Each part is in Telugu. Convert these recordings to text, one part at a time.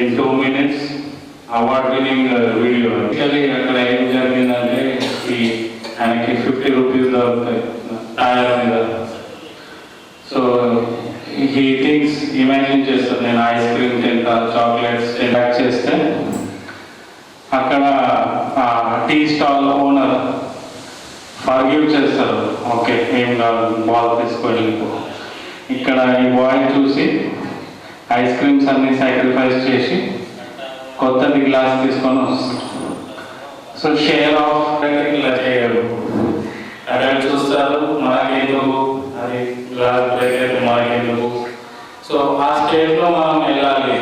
in 2 minutes award winning video. Actually అక్కడ ఏం జరిగిందంటే ఆయనకి 50 రూపీస్ దొరుకుతాయి టైర్ మీద. సో హీ థింగ్స్ ఇమాజిన్ చేస్తారు నేను ఐస్ క్రీమ్ తింటా, చాక్లెట్స్ ప్యాక్ చేస్తే అక్కడ టీ స్టాల్ ఓనర్ ఫర్గివ్ చేస్తారు. ఓకే ఏం కాదు, బాల్ తీసుకోండి. ఇక్కడ ఈ బాయ్ చూసి ఐస్ క్రీమ్స్ అన్ని సాక్రిఫైస్ చేసి కొత్తది గ్లాస్ తీసుకొని వస్తుంది. సో షేర్ ఆఫ్ ఇలా చేయరు, అక్కడ చూస్తారు మనకెందుకు, అది గ్లాస్ బ్రేక్ అయితే మనకెందుకు. సో ఆ స్టేజ్లో మనం వెళ్ళాలి,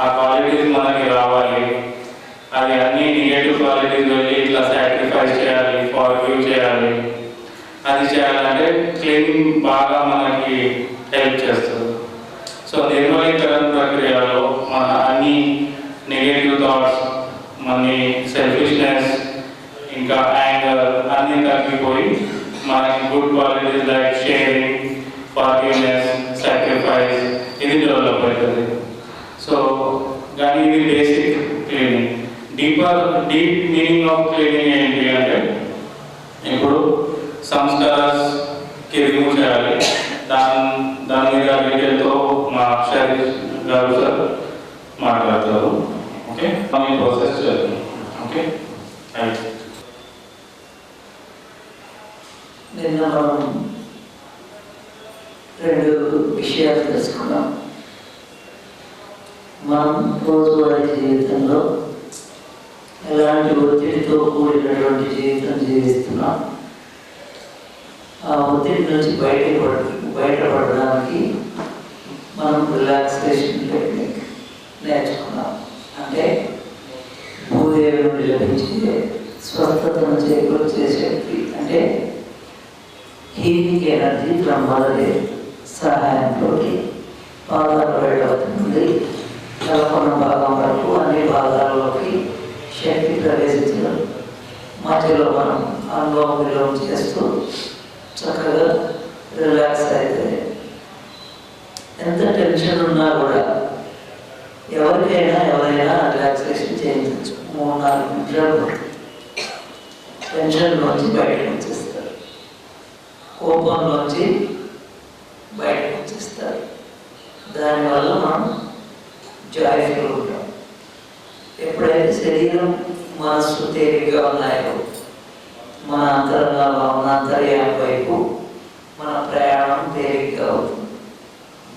ఆ క్వాలిటీస్ మనకి రావాలి. అది అన్ని నెగటివ్ క్వాలిటీస్ వెళ్ళి ఇట్లా సాక్రిఫైస్ చేయాలి, ఫర్గివ్ చేయాలి. అది చేయాలంటే క్లీనింగ్ బాగా మనకి హెల్ప్ చేస్తుంది. సో నిర్మలీకరణ ప్రక్రియలో మన అన్ని నెగటివ్ థాట్స్, మన సెల్ఫిష్నెస్, ఇంకా యాంగర్ అన్నీ తగ్గిపోయి మనకి good qualities like sharing, forgiveness, sacrifice ఇది డెవలప్ అవుతుంది. సో కానీ ఇది basic cleaning. Deep meaning of cleaning ఏంటి అంటే ఇప్పుడు సంస్కారాస్కి రిమూవ్ చేయాలి. దాని మీద డీటెయిల్తో మా షరీఫ్ గారు సార్ మాట్లాడతారు. ఓకే, మనం ప్రాసెస్ చేద్దాం. ఓకే, నిన్న మనం 2 విషయాలు తెలుసుకున్నాం. మనం రోజువారీ జీవితంలో ఎలాంటి ఒత్తిడితో కూడినటువంటి జీవితం జీవిస్తున్నాం. ఆ ఒత్తిడి నుంచి బయటపడడానికి మనం రిలాక్సేషన్ టెక్నిక్ నేర్చుకున్నాం. అంటే భూదేవి నుండి లభించే స్వస్థతను చేకూర్చే శక్తి, అంటే హీలింగ్ ఎనర్జీ బ్రహ్మదేవి సహాయంతో పాదాల వేళ్ళ నుండి తలకొన్న భాగం వరకు అన్ని భాగాల్లోకి శక్తి ప్రవేశించడం. మధ్యలో మనం అనుభవం విలోమం చేస్తూ చక్కగా రిలాక్స్ అయితే ఎంత టెన్షన్ ఉన్నా కూడా ఎవరైనా రిలాక్సేషన్ చేయించవచ్చు. 3-4 నిమిషాలు టెన్షన్లోంచి బయటకు వచ్చేస్తారు, కోపంలోంచి బయటకు వచ్చేస్తారు. దానివల్ల మనం జాయ్ఫుల్ ఉంటాం. ఎప్పుడైతే శరీరం మనస్సు తేలికగా ఉన్నాయో మన అంతరంగంలో ఉన్న అంతర్యామి వైపు మన ప్రయాణం తేలికగా అవుతుంది.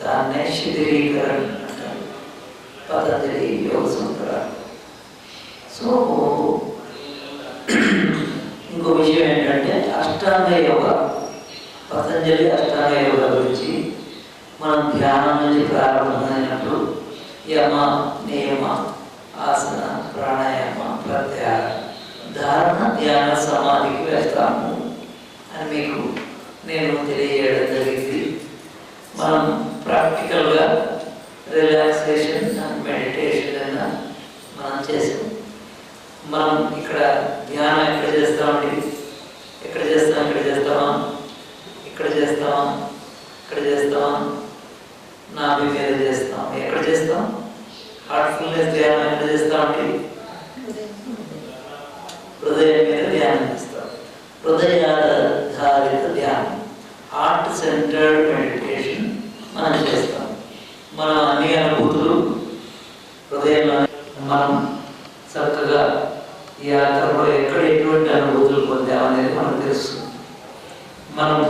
దాన్నే శిథిలీకరణ అంటారు పతంజలి యోగ సూత్రాలు. సో ఇంకో విషయం ఏంటంటే అష్టాంగ యోగ, పతంజలి అష్టాంగ యోగ గురించి మనం ధ్యానం నుంచి ప్రారంభమైనప్పుడు యమ, నియమ, ఆసన, ప్రాణాయామ, ప్రత్యాహార, ధారణ, ధ్యాన, సమాధికి వెళ్తాము అని మీకు నేను తెలియజేయడం జరిగింది. మనం ప్రాక్టికల్గా రిలాక్సేషన్ అండ్ మెడిటేషన్ మనం చేసాం. మనం ఇక్కడ ధ్యానం ఎక్కడ చేస్తామండి? ఇక్కడ చేస్తామా? ఇక్కడ చేస్తామా? నాభి మీద చేస్తాం. ఎక్కడ చేస్తాం? హార్ట్ఫుల్నెస్ ధ్యానం ఎక్కడ చేస్తామండి? హృదయం మీద ధ్యానం చేస్తాం. హృదయాధారిత ధ్యానం, హార్ట్ సెంటర్డ్ మెడిటేషన్ మనం చేస్తాం. మన అన్ని అనుభూతులు హృదయంలో మనం చక్కగా ఈ యాత్రలో ఎక్కడ ఎటువంటి అనుభూతులు పొందామనేది మనకు తెలుస్తుంది. మనం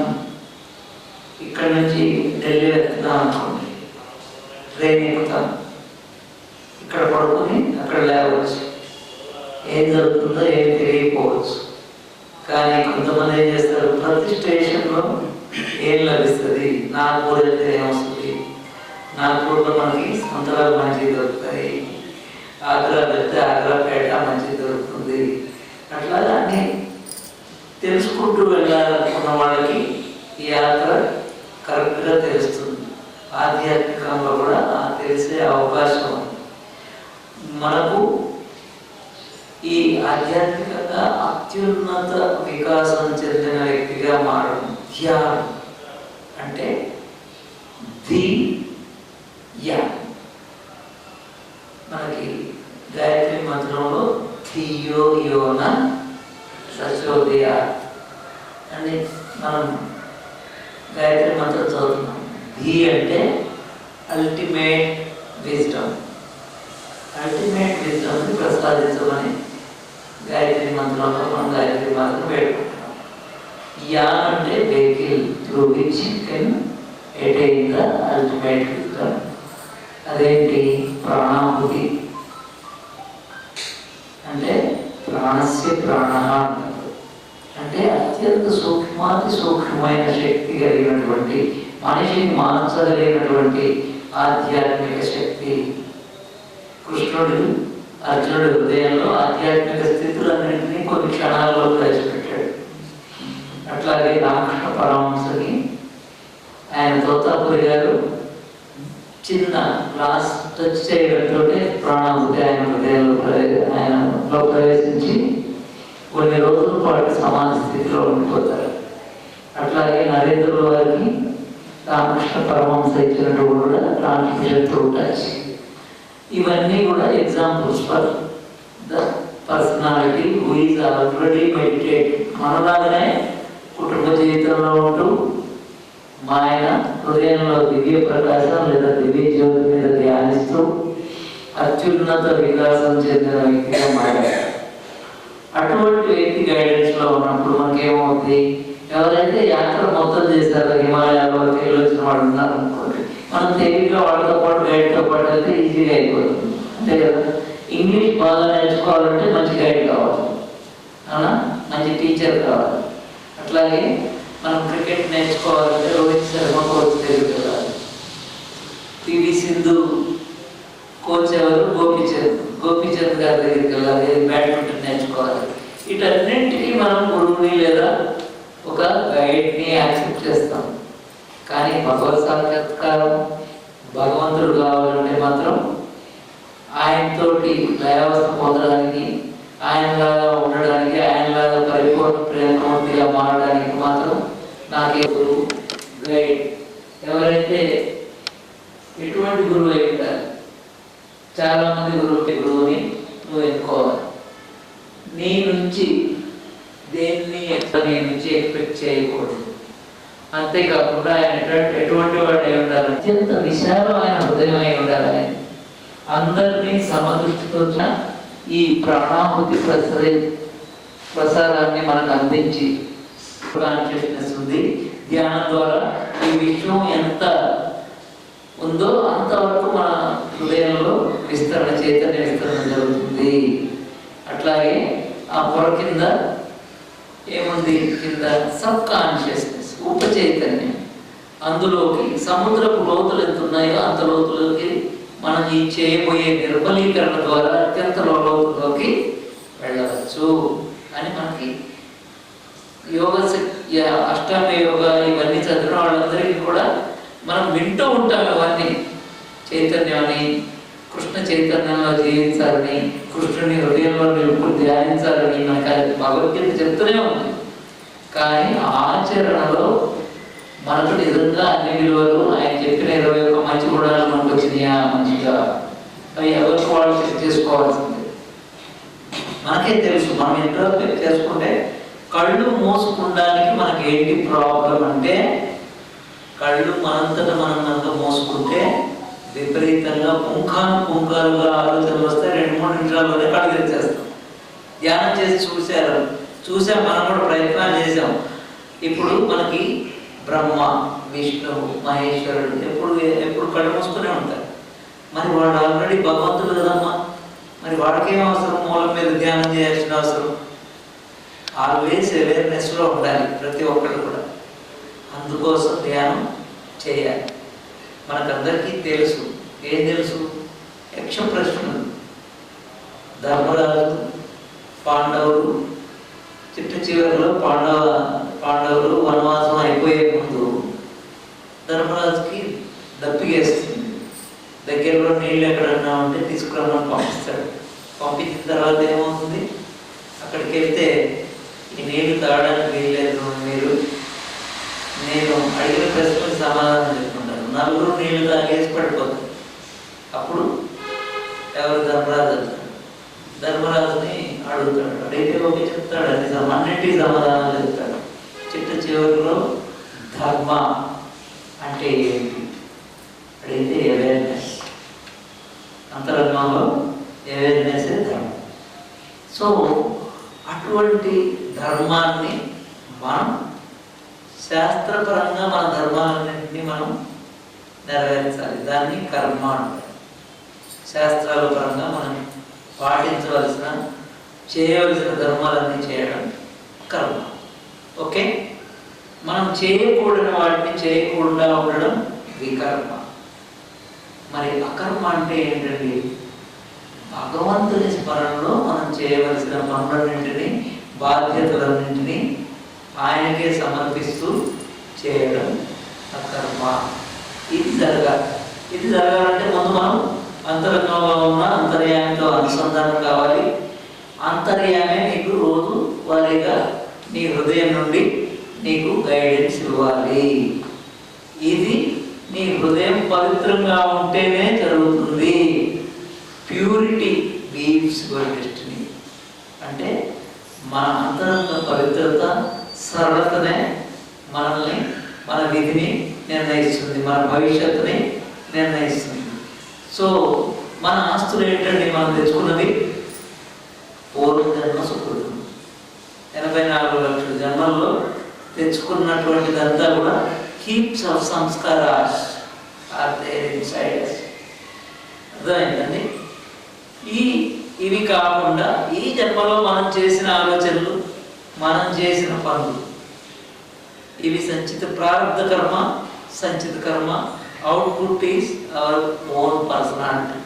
ఇక్కడి నుంచి ఢిల్లీ వెళ్తున్నాం అనుకోండి, ట్రైన్ ఎక్కుతాం, ఇక్కడ పడుకొని అక్కడ లేవచ్చు, ఏం జరుగుతుందో ఏం తెలియకపోవచ్చు. కానీ కొంతమంది ఏం చేస్తారు, ప్రతి స్టేషన్లో ఏం లభిస్తుంది, నాగపూర్ వెళ్తే ఏమొస్తుంది, నాగపూర్లో మనకి సంతరాలు మంచిగా దొరుకుతాయి, ఆగ్రా వెళ్తే ఆగ్రాపేట మంచిగా దొరుకుతుంది. అట్లా అన్నీ తెలుసుకుంటూ వెళ్ళాలనుకున్న వాళ్ళకి ఈ యాత్ర కరెక్ట్గా తెలుస్తుంది. ఆధ్యాత్మికంగా కూడా తెలిసే అవకాశం ఉంది. మనకు ఈ ఆధ్యాత్మికంగా అత్యున్నత వికాసం చెందిన వ్యక్తిగా మారడం ధ్యానం అంటే మనకి గాయత్రి మంత్రంలో ధియో యోన ప్రచోదయ అని మనం గాయత్రి మంత్రం చదువుతున్నాం. ధీ అంటే అల్టిమేట్ విజ్డమ్, అల్టిమేట్ విజ్డమ్ని ప్రసాదించమని గాయత్రి మంత్రంలో మనం గాయత్రి మంత్రం వేడుకుంటున్నాం. యా అంటే vehicle through which can attain the ultimate wisdom. అదేంటి? ప్రాణాహుతి అంటే ప్రాణస్య ప్రాణ అంటే అత్యంత సూక్ష్మాతి సూక్ష్మమైన శక్తి కలిగినటువంటి, మనిషిని మార్చగలిగినటువంటి ఆధ్యాత్మిక శక్తి. కృష్ణుడు అర్జునుడి హృదయంలో ఆధ్యాత్మిక స్థితులన్నింటినీ కొన్ని క్షణాల్లో ప్రవేశపెట్టాడు. అట్లాగే రామకృష్ణ పరమహంసకి ఆయన తోతాపురి గారు చిన్న గ్లాస్ టచ్ చేయడంతో ప్రాణాహుతి ఆయన హృదయంలో ఆయనలో ప్రవేశించి కొన్ని రోజుల పాటు సమాన స్థితిలో ఉండిపోతారు. అట్లాగే నరేంద్రుల వారికి రామకృష్ణ పరమహంస ఇచ్చినటువంటి కూడా ట్రాన్స్మిషన్ త్రూ టచ్. ఇవన్నీ కూడా examples for the personality who is already meditate. మనలాగానే కుటుంబ జీవితంలో ఉంటూ మా ఆయన హృదయంలో దివ్య ప్రకాశం లేదా దివ్య జ్యోతి మీద ధ్యానిస్తూ అత్యున్నత వికాసం చెందిన వ్యక్తిగా మారారు. అటువంటి వ్యక్తి గైడెన్స్ లో ఉన్నప్పుడు మనకేమవుతుంది? ఎవరైతే యాత్ర మొత్తం చేశారో హిమాలయాల్లో వచ్చిన వాళ్ళు ఉన్నారు అనుకోండి, మనం తేలిగ్గా వాళ్ళతో పాటు గైడ్తో పాటు అయితే ఈజీగా అయిపోతుంది. అంతే కదా. ఇంగ్లీష్ బాగా నేర్చుకోవాలంటే మంచి గైడ్ కావాలి, అవునా? మంచి టీచర్ కావాలి. అట్లాగే మనం క్రికెట్ నేర్చుకోవాలంటే రోహిత్ శర్మ కోచ్ దగ్గరికి వెళ్ళాలి. పివి సింధు కోచ్ ఎవరు? గోపీచంద్ గారి దగ్గరికి వెళ్ళాలి. బ్యాడ్మింటన్ నేర్చుకోవాలి. వీటన్నింటినీ మనం గురువుని లేదా ఒక గైడ్ని యాక్సెప్ట్ చేస్తాం. కానీ భగవత్ సాక్షాత్కారం, భగవంతుడు కావాలంటే మాత్రం ఆయనతోటి దయావస్థ పొందడానికి, ఆయనలాగా ఉండడానికి, ఆయనలాగా పరిపూర్ణ ప్రేమమూర్తిగా మారడానికి మాత్రం నాకే గురువు, గైడ్. ఎవరైతే ఎటువంటి గురువు అయి ఉంటారు? చాలా మంది గురువుని నువ్వు ఎన్నుకోవాలి. నీ నుంచి దేన్ని నీ నుంచి ఎక్స్పెక్ట్ చేయకూడదు. అంతేకాకుండా ఆయన ఎటువంటి వాడు అయి ఉండాలి? అత్యంత విశాలమైన హృదయం అయి ఉండాలి. ఆయన అందరినీ సమదృష్టితో ఈ ప్రాణాహుతి ప్రసారాన్ని మనకు అందించి కాన్షియస్నెస్ ఉంది. ధ్యానం ద్వారా ఈ విషయం ఎంత ఉందో అంతవరకు మన హృదయంలో చైతన్య విస్తరణ జరుగుతుంది. అట్లాగే ఆ పొర కింద ఏముంది? కింద సబ్ కాన్షియస్నెస్, ఉప చైతన్యం. అందులోకి సముద్రపు లోతులు ఎంత ఉన్నాయో అంత లోతులోకి మనం ఈ చేయబోయే నిర్మలీకరణ ద్వారా అత్యంత లోతులోకి వెళ్ళవచ్చు అని మనకి యోగ అష్టాంగ యోగ ఇవన్నీ చదివిన వాళ్ళందరికీ కూడా మనం వింటూ ఉంటాం. ఇవన్నీ చైతన్యాన్ని, కృష్ణ చైతన్యంలో జీవించాలని, కృష్ణుని హృదయంలో నిలుపుకుని ధ్యానించాలని మనకి అది భగవద్గీత చెప్తూనే ఉంది. కానీ ఆచరణలో మనకు నిజంగా అన్ని విలువలు ఆయన చెప్పిన 21 మంచి గుణాలు మనకు వచ్చినాయా? మంచిగా అవి ఎవరికి వాళ్ళు చెక్ చేసుకోవాల్సిందే. మనకే తెలుసు. మనం ఇంట్లో చెక్ చేసుకుంటే కళ్ళు మోసుకుండానికి మనకి ఏంటి ప్రాబ్లం అంటే, కళ్ళు మనంతటా మనం కనుక మోసుకుంటే విపరీతంగా పుంఖాలుగా ఆలోచనలు వస్తే 2-3 నిమిషాల్లోనే కళ్ళు తెచ్చేస్తాం. ధ్యానం చేసి చూసాం మనం కూడా ప్రయత్నాలు చేసాం. ఇప్పుడు మనకి బ్రహ్మ, విష్ణువు, మహేశ్వరుడు ఎప్పుడు కళ్ళు మూసుకునే ఉంటారు. మరి వాడు ఆల్రెడీ భగవంతుడు కదమ్మా, మరి వాడికేం అవసరం? మూలం మీద ధ్యానం చేయాల్సిన అవసరం? ఆల్వేస్ అవేర్నెస్లో ఉండాలి ప్రతి ఒక్కరు కూడా. అందుకోసం ధ్యానం చేయాలి. మనకందరికీ తెలుసు. ఏం తెలుసు? యక్ష ప్రశ్నలు. ధర్మరాజు, పాండవులు చివరిలో పాండవులు వనవాసం అయిపోయే ముందు ధర్మరాజుకి దప్పిగేస్తుంది. దగ్గరలో నీళ్ళు ఎక్కడన్నా ఉంటే తీసుకురమ్మని పంపిస్తాడు. పంపించిన తర్వాత ఏమవుతుంది? అక్కడికి వెళ్తే ఈ నీళ్లు తాగడానికి వీల్లేదు, మీరు నేను అడిగిన ప్రశ్నకు సమాధానం చెప్పుకుంటాను. 4 నీళ్లు తాగేసి పడిపోతారు. అప్పుడు ఎవరు ధర్మరాజు అంటాడు. ధర్మరాజుని అడుగుతాడు. అడిగితే ఓకే చెప్తాడు, అన్నింటికి సమాధానం చెప్తాడు. చిట్ట చివరిలో ధర్మ అంటే ఏంటి అడిగితే అవేర్నెస్, అంతరంగంలో అవేర్నెస్ ధర్మం. సో అటువంటి ధర్మాన్ని మనం శాస్త్రపరంగా మన ధర్మాలన్నింటినీ మనం నెరవేర్చాలి. దాన్ని కర్మ అంటారు. శాస్త్రాల పరంగా మనం పాటించవలసిన చేయవలసిన ధర్మాలన్నీ చేయడం కర్మ. ఓకే, మనం చేయకూడని వాటిని చేయకుండా ఉండడం వికర్మ. మరి అకర్మ అంటే ఏంటండి? భగవంతుని స్మరణలో మనం చేయవలసిన పనులన్నింటినీ బాధ్యతలన్నింటినీ ఆయనకే సమర్పిస్తూ చేయడం అకర్మ. ఇది జరగాలంటే ముందు మనం అంతరంగంలో ఉన్న అంతర్యామితో అనుసంధానం కావాలి. అంతర్యామే నీకు రోజు వారీగా నీ హృదయం నుండి నీకు గైడెన్స్ ఇవ్వాలి. ఇది నీ హృదయం పవిత్రంగా ఉంటేనే జరుగుతుంది. Purity leaves your destiny. అంటే మన అంతరంగ పవిత్రత, సరళతనే మనల్ని, మన విధిని నిర్ణయిస్తుంది, మన భవిష్యత్తుని నిర్ణయిస్తుంది. సో మన ఆస్తులు ఏంటండి? మనం తెచ్చుకున్నది పూర్వజన్మ సుకృతం. 84 లక్షల జన్మల్లో తెచ్చుకున్నటువంటిదంతా కూడా heaps of samskaras are there inside us. అర్థమైందండి? ఇవి కాకుండా ఈ జన్మలో మనం చేసిన ఆలోచనలు, మనం చేసిన పనులు, ఇవి సంచిత ప్రారంభ కర్మ, సంచిత కర్మ. Output is our own personality.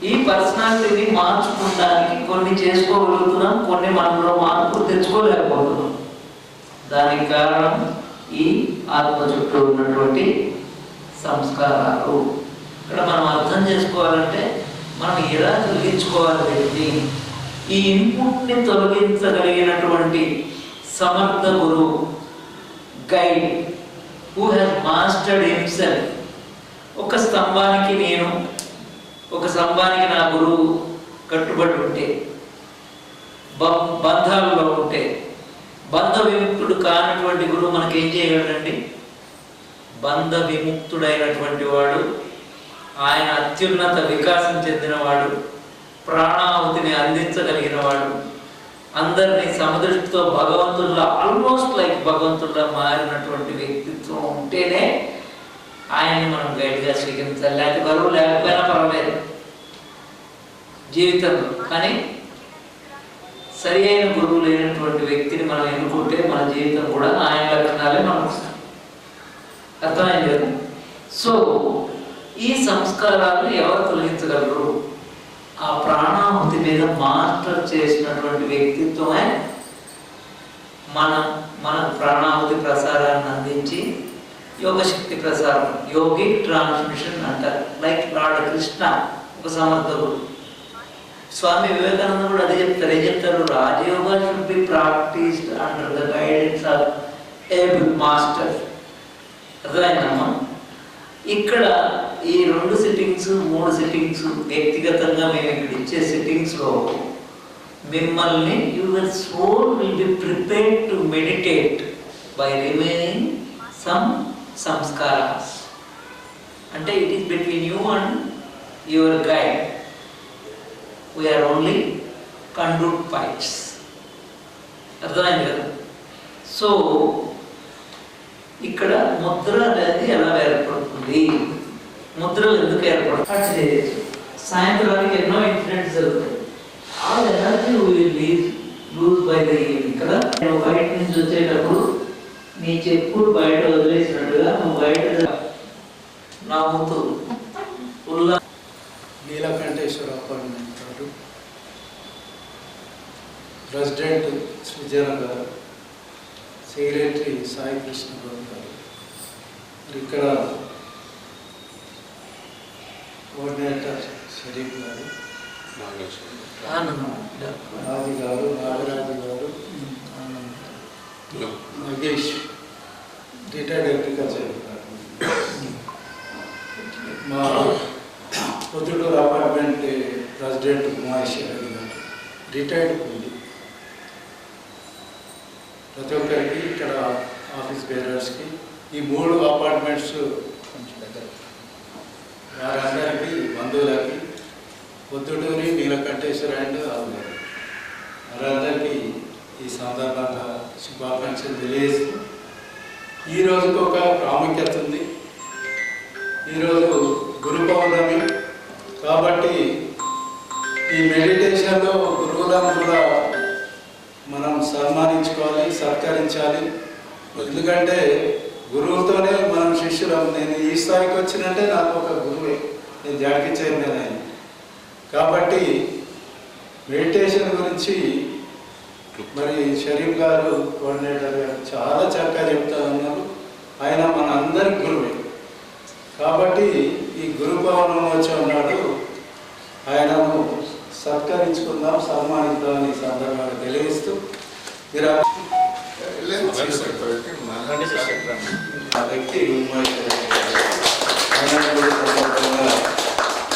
ఈ పర్సనాలిటీని మార్చుకోవడానికి కొన్ని చేసుకోగలుగుతున్నాం, కొన్ని మనలో మార్పులు తెచ్చుకోలేకపోతున్నాం. దానికి కారణం ఈ ఆత్మ చుట్టూ ఉన్నటువంటి సంస్కారాలు. ఇక్కడ మనం అర్థం చేసుకోవాలంటే మనం ఎలా తొలగించుకోవాలి వ్యక్తి. ఈ ఇన్పుట్ని తొలగించగలిగినటువంటి సమర్థ గురువు, guide, who has mastered himself. ఒక స్తంభానికి నా గురువు కట్టుబడి ఉంటే, బంధాలలో ఉంటే, బంధ విముక్తుడు కానటువంటి గురువు మనకేం చేయగలడండి? బంధ విముక్తుడైనటువంటి వాడు, ఆయన అత్యున్నత వికాసం చెందినవాడు, ప్రాణాహుతిని అందించగలిగిన వాడు, అందరినీ సమదృష్టితో భగవంతుల్లా, ఆల్మోస్ట్ లైక్ భగవంతుల్లా మారినటువంటి వ్యక్తిత్వం ఉంటేనే ఆయన్ని మనం గైడ్గా స్వీకరించాలి. లేకపోతే బరువు లేకపోయినా పర్వాలేదు జీవితంలో. కానీ సరి అయిన గురువు లేనటువంటి వ్యక్తిని మనం ఎన్నుకుంటే మన జీవితం కూడా ఆయన లక్షణాలే మనం అర్థమైంది కదా. సో ఈ సంస్కారాలను ఎవరు తొలగించగలరు? ఆ ప్రాణాహుతి మీద మాస్టర్ చేసినటువంటి వ్యక్తిత్వమే మన ప్రాణాహుతి ప్రసారాన్ని అందించి యోగశక్తి ప్రసారం, యోగిక్ ట్రాన్స్మిషన్ అంటారు. లైక్ లార్డ్ కృష్ణ ఒక సమర్థకుడు. స్వామి వివేకానంద కూడా అదే చెప్తారు. ఏం చెప్తారు? Rajayoga should be practised under the guidance of able master. అర్థమైందమ్మా? ఇక్కడ ఈ 2 సిట్టింగ్స్ 3 సిట్టింగ్స్ వ్యక్తిగతంగా మేము ఇక్కడ ఇచ్చే సిట్టింగ్స్లో మిమ్మల్ని your soul will be prepared to meditate by remaining some samskaras. అంటే it is between you and your guide. We are only conduit pipes. అర్థమైంది కదా? సో ఇక్కడ ముద్ర అనేది ఎలా ఏర్పడుతుంది, ముద్రలు ఎందుకు ఏర్పడుతుంది? సాయంత్రానికి ఎన్నో ఇన్సిడెంట్స్ జరుగుతాయి. ఆ energy lose by the evening కదా. నువ్వు బయట నుంచి వచ్చేటప్పుడు నీ చెప్పుడు బయట వదిలేసినట్టుగా నువ్వు బయట నవ్వుతూ నీలకంఠేశ్వర అపాయింట్మెంట్ గారు, ప్రెసిడెంట్ సృజన గారు, సెక్రటరీ సాయి కృష్ణ గౌడ్ గారు, ఇక్కడ కోఆర్డినేటర్ షరీఫ్ గారు, రాజు గారు, నాగరాజు గారు, మహేష్ రిటైర్డ్ అగ్రికల్చర్ గారు, మా పొద్దుటూరు అపార్ట్మెంట్ ప్రెసిడెంట్ ఉమాయేశ్వర రెడ్డి గారు, రిటైర్డ్ కూలి. ప్రతి ఒక్కరికి ఇక్కడ ఆఫీస్ బేరర్స్కి ఈ 3 అపార్ట్మెంట్స్ కొంచెం దగ్గర వారందరికీ బంధువులకి పొద్దుటూరి నీలకంఠేశ్వర అండ్ వారందరికీ ఈ సందర్భంగా శుభాకాంక్షలు తెలియజేస్తూ ఈ రోజుకు ఒక ప్రాముఖ్యత ఉంది. ఈరోజు గురు పౌర్ణమి కాబట్టి ఈ మెడిటేషన్లో గురువులను కూడా మనం సన్మానించుకోవాలి, సత్కరించాలి. ఎందుకంటే గురువుతోనే మనం శిష్యులం. నేను ఈ స్థాయికి వచ్చినంటే నాకు ఒక గురువే, నేను జాకి చైర్మన్ అయ్యి. కాబట్టి మెడిటేషన్ గురించి మరి షరీఫ్ గారు కోఆర్డినేటర్ గారు చాలా చక్కగా చెప్తా ఉన్నారు. ఆయన మన అందరి గురువే. కాబట్టి ఈ గురు పౌర్ణమోత్సవం నాడు ఆయనను సత్కరించుకుందాం, సన్మానిద్దాం ఈ సందర్భంగా తెలియజేస్తూ మీరు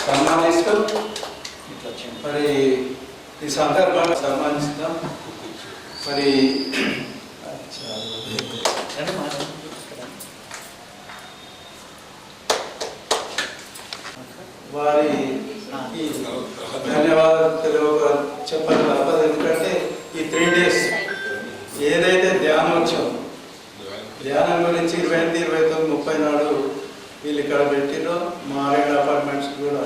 సన్మానిస్తూ మరి ఈ సందర్భంగా సన్మానిస్తాం. మరి వారి ధన్యవాదాలు చెప్పాలి తప్పదు. ఎందుకంటే ఈ 3 days ఏదైతే ధ్యానోత్సవం, ధ్యానం గురించి 28, 29, 30 నాడు వీళ్ళు ఇక్కడ పెట్టినో మా 2 అపార్ట్మెంట్స్ కూడా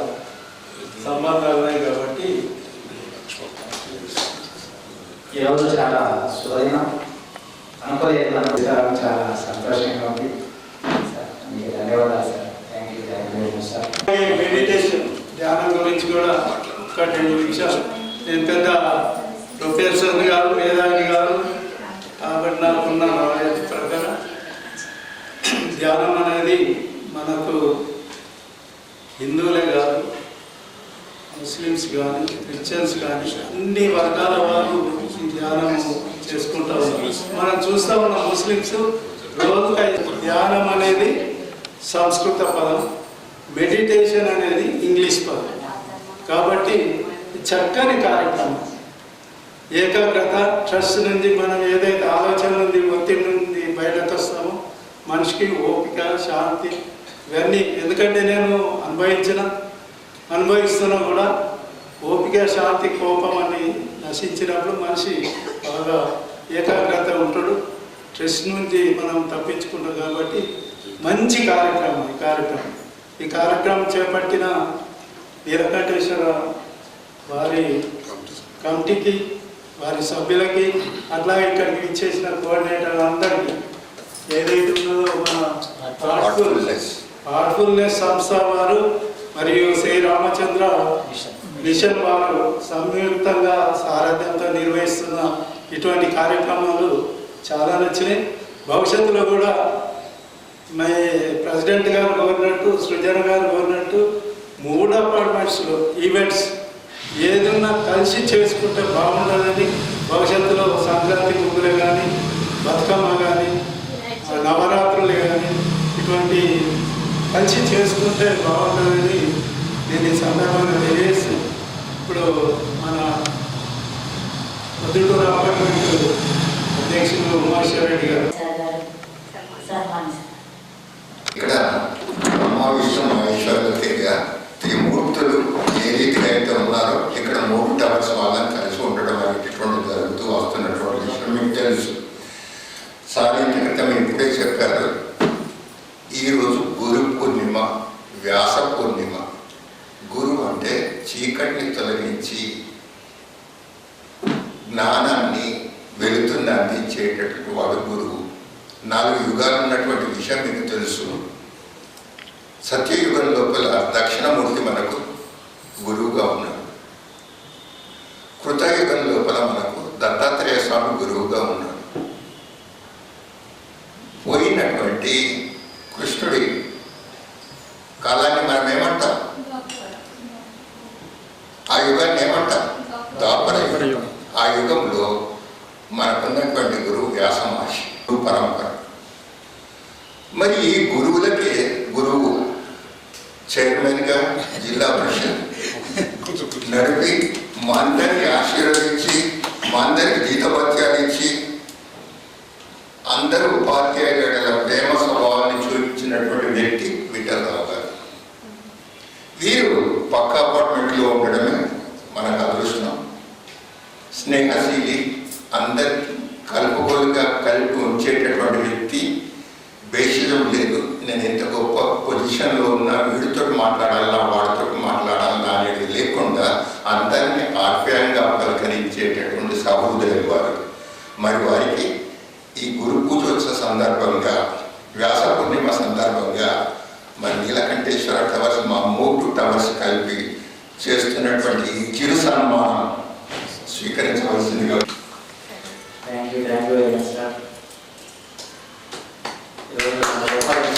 సంబంధాలు ఉన్నాయి. కాబట్టి ఈరోజు చాలా శుభదినం, అనుకోలేదు, చాలా సంతోషంగా ఉంది సార్. మీకు ధన్యవాదాలు sir. Thank you very much sir. Meditation ధ్యానం గురించి కూడా ఒక 2 నిమిషాలు. నేను పెద్ద ప్రొఫెసర్ కాదు, వేదాన్ని కాదు, కాబట్టి నాకున్న నాలెడ్జ్ ప్రకారం ధ్యానం అనేది మనకు హిందువులే కాదు, ముస్లిమ్స్ కానీ, క్రిస్టియన్స్ కానీ అన్ని వర్గాల వారు ఈ ధ్యానం చేసుకుంటా ఉన్నారు. మనం చూస్తూ ఉన్న ముస్లిమ్స్ రోజు ధ్యానం అనేది సంస్కృత పదం, మెడిటేషన్ అనేది ఇంగ్లీష్ పదం. కాబట్టి చక్కని కార్యక్రమం, ఏకాగ్రత, ట్రస్ట్ నుంచి మనం ఏదైతే ఆలోచన నుండి, ఒత్తిడి నుండి బయటకు వస్తామో మనిషికి ఓపిక, శాంతి ఇవన్నీ. ఎందుకంటే నేను అనుభవిస్తున్నా కూడా ఓపిక, శాంతి, కోపం అని నశించినప్పుడు మనిషి బాగా ఏకాగ్రత ఉంటాడు, స్ట్రెస్ నుంచి మనం తప్పించుకుంటాం. కాబట్టి మంచి కార్యక్రమం ఈ కార్యక్రమం చేపట్టిన నీలకంఠేశ్వర వారి కమిటీకి, వారి సభ్యులకి, అట్లాగే ఇక్కడికి ఇచ్చేసిన కోఆర్డినేటర్ అందరికీ, ఏదైతే ఉన్నదో మన హార్ట్ఫుల్నెస్ సంస్థ వారు మరియు శ్రీ రామచంద్ర మిషన్ వారు సంయుక్తంగా సారథ్యంతో నిర్వహిస్తున్న ఇటువంటి కార్యక్రమాలు చాలా నచ్చినాయి. భవిష్యత్తులో కూడా ప్రెసిడెంట్ గారు కోరినట్టు, సృజన గారు కోరినట్టు 3 అపార్ట్మెంట్స్లో ఈవెంట్స్ ఏదన్నా కలిసి చేసుకుంటే బాగుంటుందని, భవిష్యత్తులో సంక్రాంతి ముగ్గులే కానీ, బతుకమ్మ కానీ, నవరాత్రులు కానీ ఇటువంటి కలిసి చేసుకుంటే బాగుంటుందని నేను ఈ సందర్భంగా తెలియజేసి, ఇప్పుడు మన పొద్దుటూరు అపార్ట్మెంట్ అధ్యక్షులు ఉమాయేశ్వర రెడ్డి గారు ఇక్కడ బ్రహ్మ మహేశ్వరులుగా త్రిమూర్తులు ఏ రీతిగా అయితే ఉన్నారో ఇక్కడ 3 టవర్స్ వాళ్ళని కలిసి ఉండడం అనేటటువంటి జరుగుతూ వస్తున్నటువంటి విషయం మీకు తెలుసు. సాధించిన క్రితం ఇప్పుడే చెప్పారు, ఈరోజు గురు పూర్ణిమ, వ్యాస పూర్ణిమ. గురు అంటే చీకటిని తొలగించి జ్ఞానాన్ని, వెలుతురుని అందించేటటువంటి వాడు గురువు. 4 యుగాలు ఉన్నటువంటి విషయం మీకు తెలుసు. సత్యయుగం లోపల దక్షిణమూర్తి మనకు గురువుగా ఉన్నాడు. కృతయుగం లోపల మనకు దత్తాత్రేయ స్వామి గురువుగా ఉన్నాడు. పోయినటువంటి కృష్ణుడి కాలాన్ని మనం ఏమంటాం? ఆ యుగాన్ని ఏమంటాం? ద్వాపర యుగం. ఆ యుగంలో మనకున్నటువంటి గురువు వ్యాస మహర్షి, గురు పరంపర. మరి ఈ గురువులకే గురువు చైర్మన్గా జిల్లా పరిషత్ నడిపి మా అందరినీ ఆశీర్వదించి మా అందరికి జీతభత్యాలు ఇచ్చి అందరూ ఉపాధ్యాయుల ప్రేమ స్వభావాన్ని చూపించినటువంటి వ్యక్తి విఠలరావు గారు. వీరు పక్క అపార్ట్మెంట్లో ఉండడమే మనకు అదృష్టం. స్నేహశీలి, అందరికి కలుపుకోలుగా కలిపి ఉంచేటటువంటి వ్యక్తి. బేషిజం లేదు. నేను ఎంత గొప్ప పొజిషన్లో ఉన్నా వీడితో మాట్లాడాలా వాడితో మాట్లాడాలా అనేది లేకుండా అందరినీ ఆప్యాయంగా పలకరించేటటువంటి సహోదరులు వారు. మరి వారికి ఈ గురు పూజోత్సవ సందర్భంగా, వ్యాస పూర్ణిమ సందర్భంగా మరి నీలకంఠేశ్వర టవర్స్, మా 3 టవర్స్ కలిపి చేస్తున్నటువంటి ఈ చిరు సన్మానం స్వీకరించవలసిందిగా. Thank you very much sir.